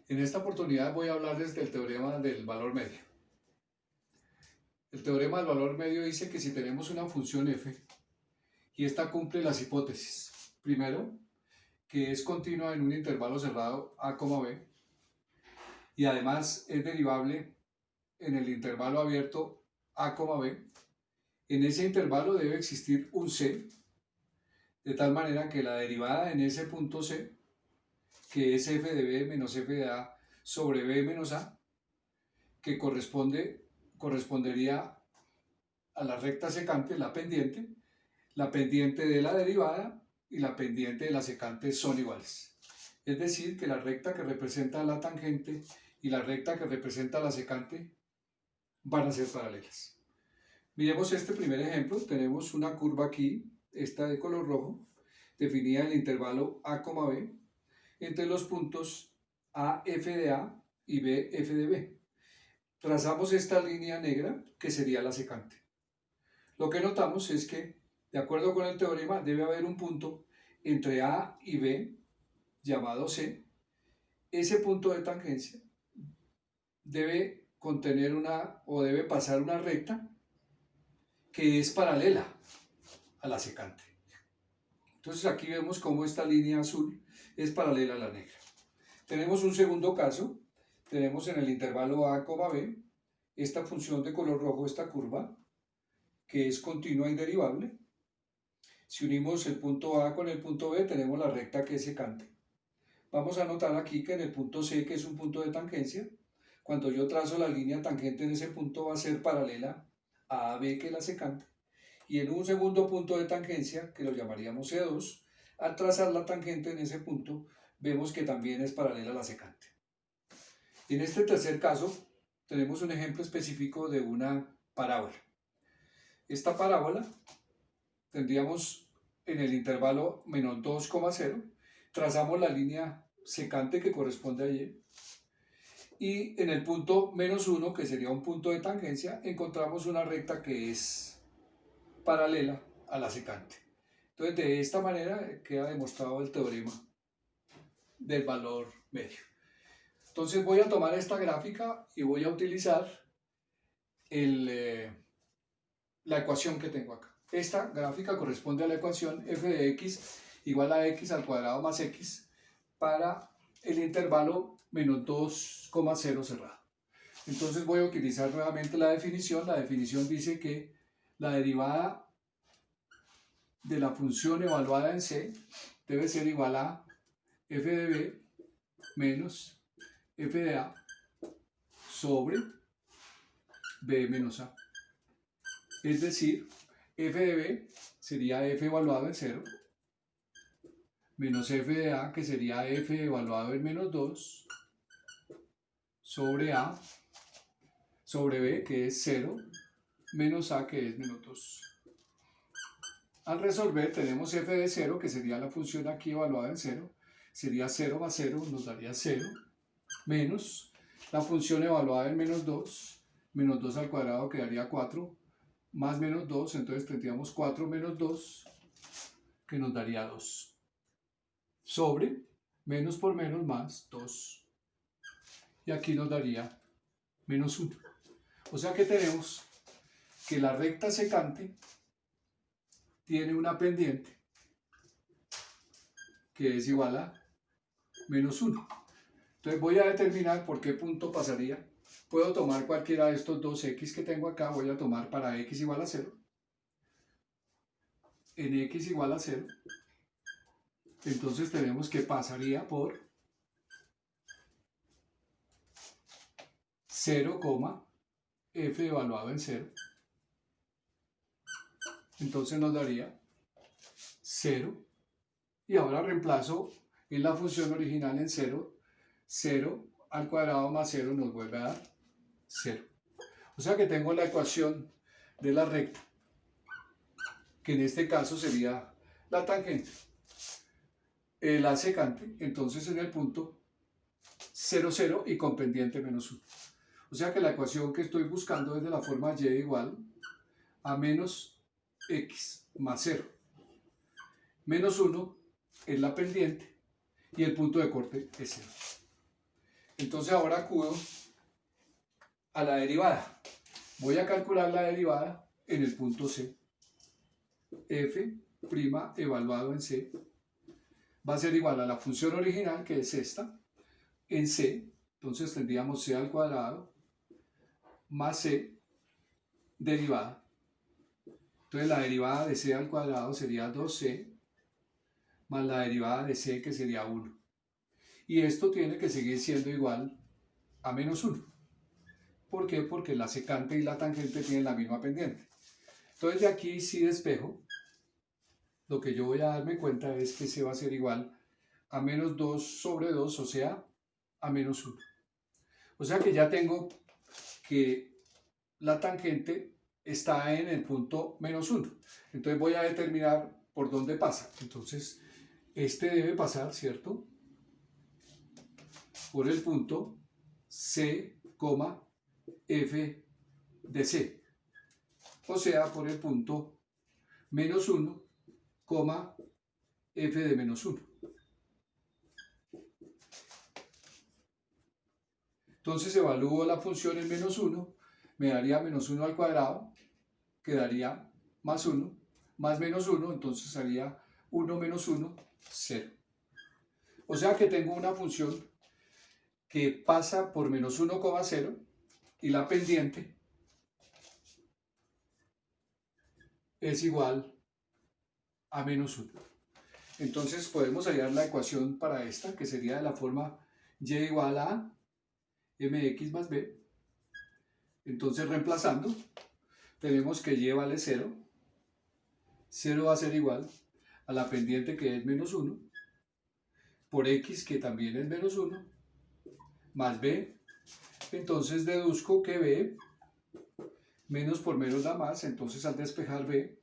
En esta oportunidad voy a hablarles del teorema del valor medio. El teorema del valor medio dice que si tenemos una función f y esta cumple las hipótesis, primero, que es continua en un intervalo cerrado a, b, y además es derivable en el intervalo abierto a, b, en ese intervalo debe existir un c, de tal manera que la derivada en ese punto c, que es f de b menos f de a sobre b menos a, que correspondería a la recta secante, la pendiente de la derivada y la pendiente de la secante son iguales. Es decir, que la recta que representa la tangente y la recta que representa la secante van a ser paralelas. Miremos este primer ejemplo. Tenemos una curva aquí, esta de color rojo, definida en el intervalo a, b, entre los puntos a f de a y b f de b. Trazamos esta línea negra que sería la secante. Lo que notamos es que, de acuerdo con el teorema, debe haber un punto entre A y B, llamado C. Ese punto de tangencia debe contener debe pasar una recta que es paralela a la secante. Entonces aquí vemos cómo esta línea azul es paralela a la negra. Tenemos un segundo caso. Tenemos en el intervalo A, B, esta función de color rojo, esta curva, que es continua y derivable. Si unimos el punto A con el punto B, tenemos la recta que es secante. Vamos a notar aquí que en el punto C, que es un punto de tangencia, cuando yo trazo la línea tangente en ese punto va a ser paralela a AB, que es la secante. Y en un segundo punto de tangencia, que lo llamaríamos C2, al trazar la tangente en ese punto, vemos que también es paralela a la secante. En este tercer caso, tenemos un ejemplo específico de una parábola. Esta parábola tendríamos en el intervalo menos 2,0, trazamos la línea secante que corresponde a y, y en el punto menos 1, que sería un punto de tangencia, encontramos una recta que es paralela a la secante. Entonces, de esta manera queda demostrado el teorema del valor medio. Entonces voy a tomar esta gráfica y voy a utilizar la ecuación que tengo acá. Esta gráfica corresponde a la ecuación f de x igual a x al cuadrado más x para el intervalo menos 2,0 cerrado. Entonces voy a utilizar nuevamente la definición. La definición dice que la derivada de la función evaluada en c debe ser igual a f de b menos f de a sobre b menos a. Es decir, f de b sería f evaluado en 0, menos f de a, que sería f evaluado en menos 2, sobre a, sobre b, que es 0, menos a, que es menos 2. Al resolver tenemos f de 0, que sería la función aquí evaluada en 0, sería 0 más 0, nos daría 0, menos la función evaluada en menos 2 al cuadrado quedaría 4, más menos 2, entonces tendríamos 4 menos 2, que nos daría 2, sobre menos por menos más 2, y aquí nos daría menos 1. O sea que tenemos que la recta secante tiene una pendiente que es igual a menos 1. Entonces voy a determinar por qué punto pasaría. Puedo tomar cualquiera de estos dos x que tengo acá. Voy a tomar para x igual a 0. En x igual a 0. Entonces tenemos que pasaría por 0, f evaluado en 0. Entonces nos daría 0. Y ahora reemplazo en la función original en 0. 0 al cuadrado más 0 nos vuelve a dar 0. O sea que tengo la ecuación de la recta, que en este caso sería la tangente, la secante, entonces en el punto 0, 0 y con pendiente menos 1. O sea que la ecuación que estoy buscando es de la forma y igual a menos x más 0. Menos 1 es la pendiente y el punto de corte es 0. Entonces ahora acudo a la derivada. Voy a calcular la derivada en el punto C. F' evaluado en C va a ser igual a la función original, que es esta, en C. Entonces tendríamos C al cuadrado más C derivada. Entonces la derivada de C al cuadrado sería 2C más la derivada de C, que sería 1. Y esto tiene que seguir siendo igual a menos 1. ¿Por qué? Porque la secante y la tangente tienen la misma pendiente. Entonces de aquí, si despejo, lo que yo voy a darme cuenta es que C va a ser igual a menos 2 sobre 2, o sea, a menos 1. O sea que ya tengo que la tangente está en el punto menos 1. Entonces voy a determinar por dónde pasa. Entonces, este debe pasar, ¿cierto?, por el punto C, F de C. O sea, por el punto menos 1, F de menos 1. Entonces evalúo la función en menos 1, me daría menos 1 al cuadrado, que daría más 1, más menos 1, entonces haría 1 menos 1, 0. O sea que tengo una función que pasa por menos 1,0 y la pendiente es igual a menos 1. Entonces podemos hallar la ecuación para esta, que sería de la forma y igual a mx más b. Entonces, reemplazando, tenemos que y vale 0. 0 va a ser igual a la pendiente, que es menos 1, por x, que también es menos 1, más b. Entonces deduzco que b, menos por menos da más, entonces al despejar b,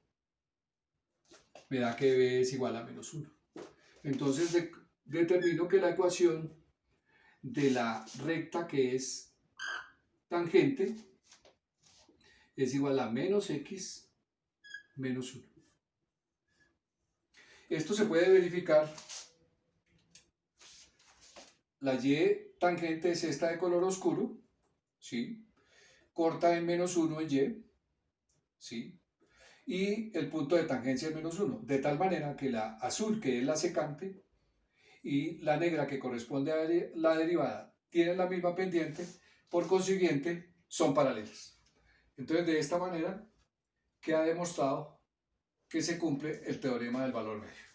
me da que b es igual a menos 1. Entonces determino que la ecuación de la recta que es tangente es igual a menos x menos 1. Esto se puede verificar. La y tangente es esta de color oscuro, ¿sí?, corta en menos 1 en y, ¿sí?, y el punto de tangencia es menos 1, de tal manera que la azul, que es la secante, y la negra, que corresponde a la derivada, tienen la misma pendiente, por consiguiente son paralelas. Entonces, de esta manera queda demostrado que se cumple el teorema del valor medio.